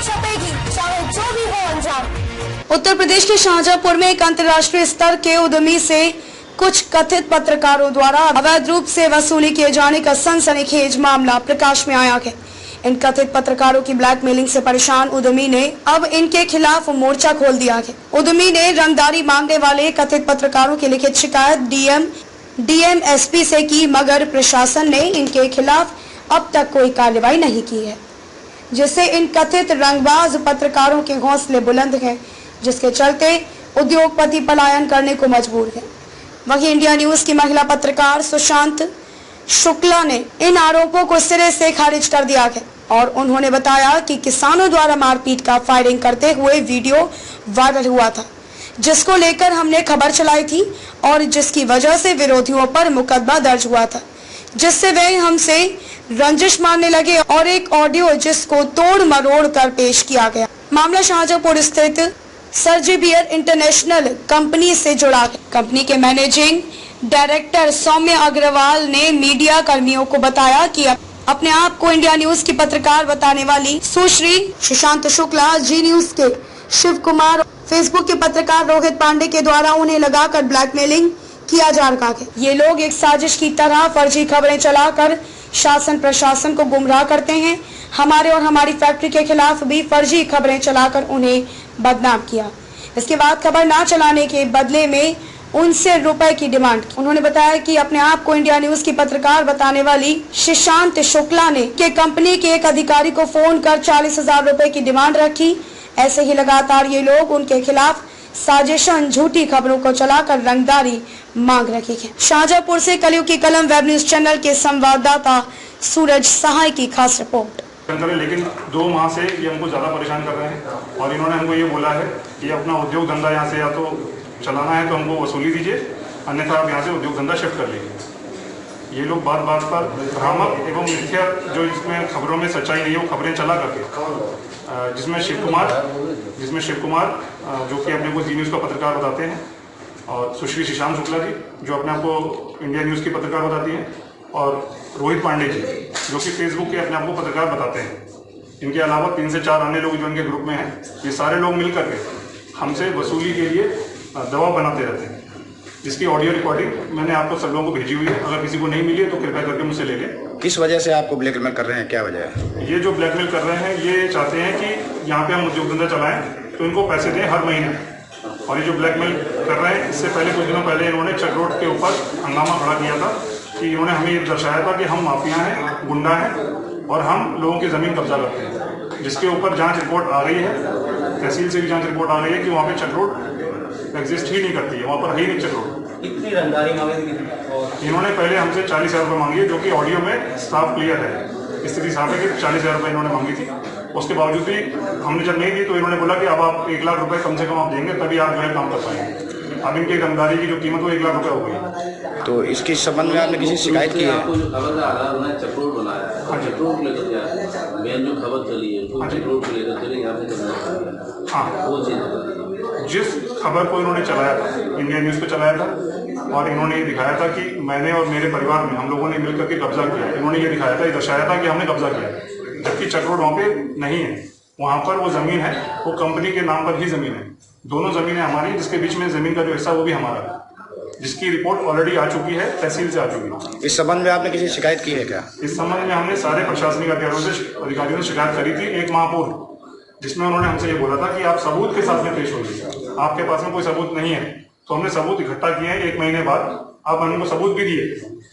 छपेगी, चाहे जो भी हो अंजाम। उत्तर प्रदेश के शाहजहांपुर में एक अंतर्राष्ट्रीय स्तर के उद्यमी से कुछ कथित पत्रकारों द्वारा अवैध रूप से वसूली किए जाने का सनसनीखेज मामला प्रकाश में आया है। इन कथित पत्रकारों की ब्लैकमेलिंग से परेशान उद्यमी ने अब इनके खिलाफ मोर्चा खोल दिया है। उद्यमी ने रंगदारी मांगने वाले कथित पत्रकारों की लिखित शिकायत डीएमएसपी से की, मगर प्रशासन ने इनके खिलाफ अब तक कोई कार्रवाई नहीं की है, जिससे इन कथित रंगबाज पत्रकारों के हौसले बुलंद हैं, जिसके चलते उद्योगपति पलायन करने को मजबूर है। वहीं इंडिया न्यूज की महिला पत्रकार सुशांत शुक्ला ने इन आरोपों को सिरे से खारिज कर दिया है और उन्होंने बताया कि किसानों द्वारा मारपीट का फायरिंग करते हुए वीडियो वायरल हुआ था, जिसको लेकर हमने खबर चलाई थी और जिसकी वजह से विरोधियों पर मुकदमा दर्ज हुआ था, जिससे वे हमसे रंजिश मारने लगे और एक ऑडियो जिसको तोड़ मरोड़ कर पेश किया गया। मामला शाहजहांपुर स्थित सर्जिबियर इंटरनेशनल कंपनी से जुड़ा है। कंपनी के मैनेजिंग डायरेक्टर सौम्य अग्रवाल ने मीडिया कर्मियों को बताया कि अपने आप को इंडिया न्यूज की पत्रकार बताने वाली सुश्री सुशांत शुक्ला, जी न्यूज के शिव कुमार, फेसबुक के पत्रकार रोहित पांडे के द्वारा उन्हें लगाकर ब्लैकमेलिंग किया जा रहा है। ये लोग एक साजिश की तरह फर्जी खबरें चलाकर शासन प्रशासन को गुमराह करते हैं। हमारे और हमारी फैक्ट्री के खिलाफ भी फर्जी खबरें चलाकर उन्हें बदनाम किया। इसके बाद खबर न चलाने के बदले में उनसे रुपए की डिमांड की। उन्होंने बताया कि अपने आप को इंडिया न्यूज की पत्रकार बताने वाली सुशांत शुक्ला ने के कंपनी के एक अधिकारी को फोन कर 40,000 रुपए की डिमांड रखी। ऐसे ही लगातार ये लोग उनके खिलाफ साजिशन झूठी खबरों को चलाकर रंगदारी मांग रही है। शाहजहांपुर से कलयुग की कलम वेब न्यूज चैनल के संवाददाता सूरज सहाय की खास रिपोर्ट। लेकिन 2 माह से ये हमको ज़्यादा परेशान कर रहे हैं और इन्होंने हमको ये बोला है कि अपना उद्योग धंधा यहाँ से या तो चलाना है तो हमको वसूली दीजिए, अन्यथा आप यहाँ से उद्योग धंधा शिफ्ट कर लीजिए। ये लोग बात बात पर भ्रामक एवं मिथ्या, जो इसमें खबरों में सच्चाई नहीं है, वो खबरें चला करके, जिसमें शिव कुमार जो कि अपने को जी न्यूज़ का पत्रकार बताते हैं, और सुश्री सुशांत शुक्ला जी जो अपने आप को इंडिया न्यूज़ की पत्रकार बताती हैं, और रोहित पांडे जी जो कि फेसबुक के अपने आप को पत्रकार बताते हैं। इनके अलावा 3 से 4 अन्य लोग जो इनके ग्रुप में हैं, ये सारे लोग मिल करके हमसे वसूली के लिए दबाव बनाते रहते हैं, जिसकी ऑडियो रिकॉर्डिंग मैंने आपको सब लोगों को भेजी हुई है। अगर किसी को नहीं मिली है तो कृपया करके मुझसे ले लें। किस वजह से आपको ब्लैकमेल कर रहे हैं, क्या वजह है? ये जो ब्लैकमेल कर रहे हैं, ये चाहते हैं कि यहाँ पे हम उद्योग धंधा चलाएं तो इनको पैसे दें हर महीने। और ये जो ब्लैकमेल कर रहे हैं, इससे पहले कुछ दिनों पहले इन्होंने चक रोड के ऊपर हंगामा खड़ा किया था कि इन्होंने हमें ये दर्शाया था कि हम माफिया हैं, गुंडा हैं और हम लोगों की ज़मीन कब्जा करते हैं, जिसके ऊपर जांच रिपोर्ट आ गई है। तहसील से भी जांच रिपोर्ट आ गई है कि वहाँ पे चक रोड एग्जिस्ट ही नहीं करती है, वहाँ पर है ही नहीं चक रोड। इतनी रंगदारी मांगी इन्होंने पहले हमसे 40,000 रुपये मांगी है, जो कि ऑडियो में साफ क्लियर है, स्थिति साफ है कि 40,000 रुपये इन्होंने मांगी थी। उसके बावजूद भी हमने जब नहीं दी तो इन्होंने बोला कि अब आप 1 लाख रुपए कम से कम आप देंगे तभी आप जो है काम कर पाएंगे। अब इनकी रंगदारी की जो कीमत वो 1 लाख रुपए हो गई। तो इसके संबंध में आपने किसी शिकायत की है? आपको जो खबर का आधार उन्होंने चक्रोड बनाया, चक्रोड को लेकर क्या मेन जो खबर चली है वो चक्रोड को लेकर चले, यहाँ पे हाँ, वो चीज़ जिस खबर को इन्होंने चलाया था, इंडिया न्यूज़ पे चलाया था, और इन्होंने ये दिखाया था कि मैंने और मेरे परिवार में हम लोगों ने मिलकर के कब्जा किया। इन्होंने ये दिखाया था, ये दर्शाया था कि हमने कब्जा किया, जबकि चक रोड वहाँ पे नहीं है। वहाँ पर वो जमीन है, वो कंपनी के नाम पर ही जमीन है। दोनों जमीनें हमारी, जिसके बीच में जमीन का जो हिस्सा वो भी हमारा, जिसकी रिपोर्ट ऑलरेडी आ चुकी है, तहसील से आ चुकी है। इस संबंध में आपने किसी शिकायत की है क्या? इस संबंध में हमने सारे प्रशासनिक अधिकारियों से शिकायत करी थी 1 माह पूर्व, जिसमें उन्होंने हमसे ये बोला था कि आप सबूत के साथ में पेश होंगे। आपके पास में कोई सबूत नहीं है, तो हमने सबूत इकट्ठा किए हैं 1 महीने बाद। अब हमने सबूत भी दिए,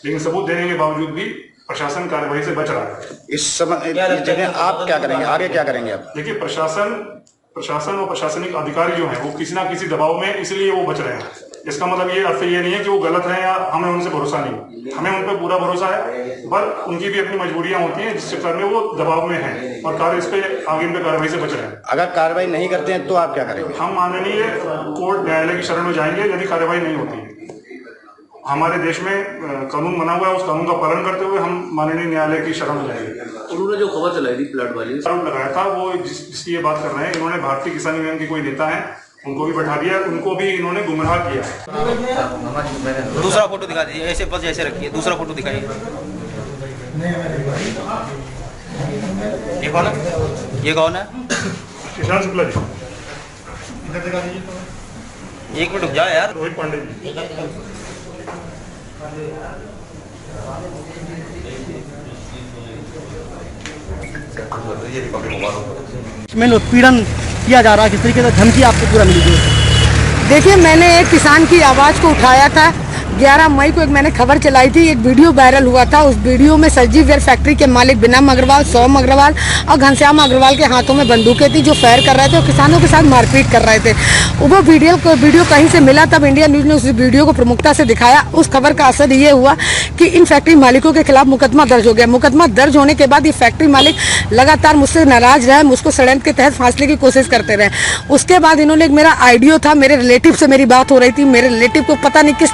लेकिन सबूत देने के बावजूद भी प्रशासन कार्रवाई से बच रहा है। इस समय आप क्या करेंगे, आगे क्या करेंगे आप? देखिए, प्रशासन और प्रशासनिक अधिकारी जो हैं वो किसी ना किसी दबाव में, इसलिए वो बच रहे हैं। इसका मतलब ये अर्थ ये नहीं है कि वो गलत है या हमें उनसे भरोसा नहीं, हमें उन पर पूरा भरोसा है, पर उनकी भी अपनी मजबूरियां होती हैं, जिस चक्कर में वो दबाव में हैं और कार्य इस पे आगे इन पे कार्रवाई से बच रहे हैं। अगर कार्रवाई नहीं करते हैं तो आप क्या करेंगे? हम माननीय कोर्ट न्यायालय की शरण में जाएंगे यदि कार्रवाई नहीं होती है। हमारे देश में कानून बना हुआ है, उस कानून का पालन करते हुए हम माननीय न्यायालय की शरण में जाएंगे। उन्होंने जो खबर चलाई थी प्लाट वाली, आरोप लगाया था, वो जिसकी ये बात कर रहे हैं, इन्होंने भारतीय किसान यूनियन के कोई नेता है, उनको भी बैठा दिया, उनको भी इन्होंने गुमराह किया है। दूसरा फोटो दिखा दीजिए, ऐसे बस जैसे रखिए, दूसरा फोटो दिखाइए। देखो ना। ये कौन है? ईशान शुक्ला जी। एक मिनट रुक जाओ यार। रोहित पांडे जी। में उत्पीड़न किया जा रहा है, किस तरीके से धमकी आपको पूरा मिली है? देखिए, मैंने एक किसान की आवाज़ को उठाया था। 11 मई को एक मैंने खबर चलाई थी, एक वीडियो वायरल हुआ था। उस वीडियो में सब्जी वेयर फैक्ट्री के मालिक बिनम अग्रवाल, सोम अग्रवाल और घनश्याम अग्रवाल के हाथों में बंदूकें थी, जो फायर कर रहे थे और किसानों के साथ मारपीट कर रहे थे। वो वीडियो कहीं से मिला, तब इंडिया न्यूज़ ने उस वीडियो को प्रमुखता से दिखाया। उस खबर का असर ये हुआ कि इन फैक्ट्री मालिकों के खिलाफ मुकदमा दर्ज हो गया। मुकदमा दर्ज होने के बाद ये फैक्ट्री मालिक लगातार मुझसे नाराज रहे, मुझको षड्यंत्र के तहत फांसने की कोशिश करते रहे। उसके बाद इन्होंने एक मेरा आइडियो था, मेरे रिलेटिव से मेरी बात हो रही थी, मेरे रिलेटिव को पता नहीं किस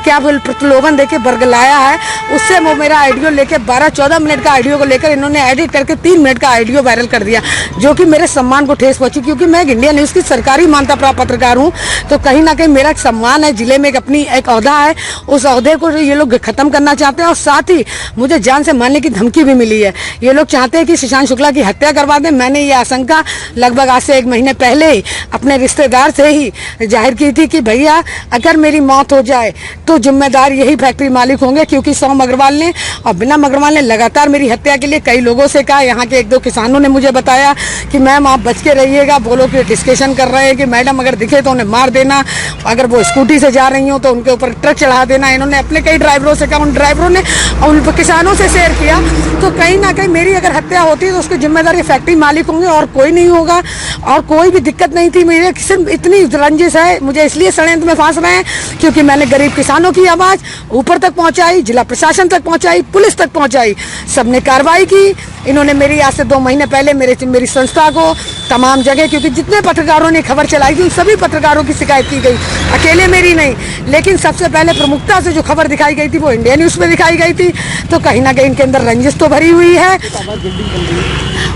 क्या प्रलोभन देके बरगलाया है, उससे वो मेरा आइडियो लेके 12-14 मिनट का आइडियो को लेकर इन्होंने एडिट करके 3 मिनट का आइडियो वायरल कर दिया, जो कि मेरे सम्मान को ठेस पहुंची। क्योंकि मैं एक इंडिया न्यूज़ की सरकारी मान्यता प्राप्त पत्रकार हूं, तो कहीं ना कहीं मेरा एक सम्मान है, जिले में एक अपनी एक ओहदा है, उस ओहदे को ये लोग खत्म करना चाहते हैं। और साथ ही मुझे जान से मारने की धमकी भी मिली है। ये लोग चाहते हैं कि ईशान शुक्ला की हत्या करवा दें। मैंने ये आशंका लगभग आज से 1 महीने पहले ही अपने रिश्तेदार से ही जाहिर की थी कि भैया, अगर मेरी मौत हो जाए तो जिम्मेदार यही फैक्ट्री मालिक होंगे। क्योंकि सोम अग्रवाल ने और बिनम अग्रवाल ने लगातार मेरी हत्या के लिए कई लोगों से कहा। यहाँ के 1-2 किसानों ने मुझे बताया कि मैम आप बच के रहिएगा, बोलो कि डिस्कशन कर रहे हैं कि मैडम अगर दिखे तो उन्हें मार देना, अगर वो स्कूटी से जा रही हो तो उनके ऊपर ट्रक चढ़ा देना। इन्होंने अपने कई ड्राइवरों से कहा, उन ड्राइवरों ने उन किसानों से शेयर किया। तो कहीं ना कहीं मेरी अगर हत्या होती है तो उसकी जिम्मेदारी फैक्ट्री मालिक होंगे और कोई नहीं होगा। और कोई भी दिक्कत नहीं थी, मेरे सिर्फ इतनी रंजिश है, मुझे इसलिए षड्यंत्र में फांस रहे हैं क्योंकि मैंने गरीब किसानों की आवाज़ ऊपर तक पहुंचाई, जिला प्रशासन तक पहुंचाई, पुलिस तक पहुंचाई, सबने कार्रवाई की। इन्होंने मेरी आज से 2 महीने पहले मेरी संस्था को तमाम जगह, क्योंकि जितने पत्रकारों ने खबर चलाई थी उन सभी पत्रकारों की शिकायत की गई, अकेले मेरी नहीं। लेकिन सबसे पहले प्रमुखता से जो खबर दिखाई गई थी वो इंडिया न्यूज़ में दिखाई गई थी। तो कहीं ना कहीं इनके अंदर रंजिश तो भरी हुई है।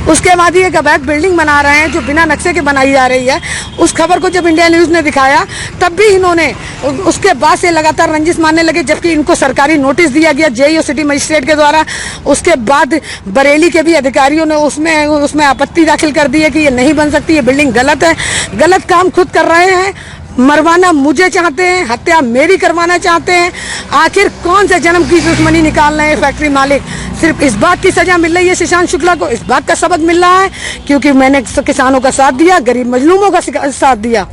उसके बाद ये एक अवैध बिल्डिंग बना रहे हैं जो बिना नक्शे के बनाई जा रही है। उस खबर को जब इंडिया न्यूज़ ने दिखाया तब भी इन्होंने उसके बाद से लगातार रंजिश मानने लगे, जबकि इनको सरकारी नोटिस दिया गया जेईओ सिटी मजिस्ट्रेट के द्वारा। उसके बाद बरेली के भी अधिकारियों ने उसमें आपत्ति दाखिल कर दी है कि ये नहीं बन सकती, ये बिल्डिंग गलत है। गलत काम खुद कर रहे हैं, मरवाना मुझे चाहते हैं, हत्या मेरी करवाना चाहते हैं। आखिर कौन से जन्म की दुश्मनी निकाल रहे हैं फैक्ट्री मालिक? सिर्फ इस बात की सजा मिल रही है ईशान शुक्ला को, इस बात का सबक मिल रहा है क्योंकि मैंने किसानों का साथ दिया, गरीब मजलूमों का साथ दिया।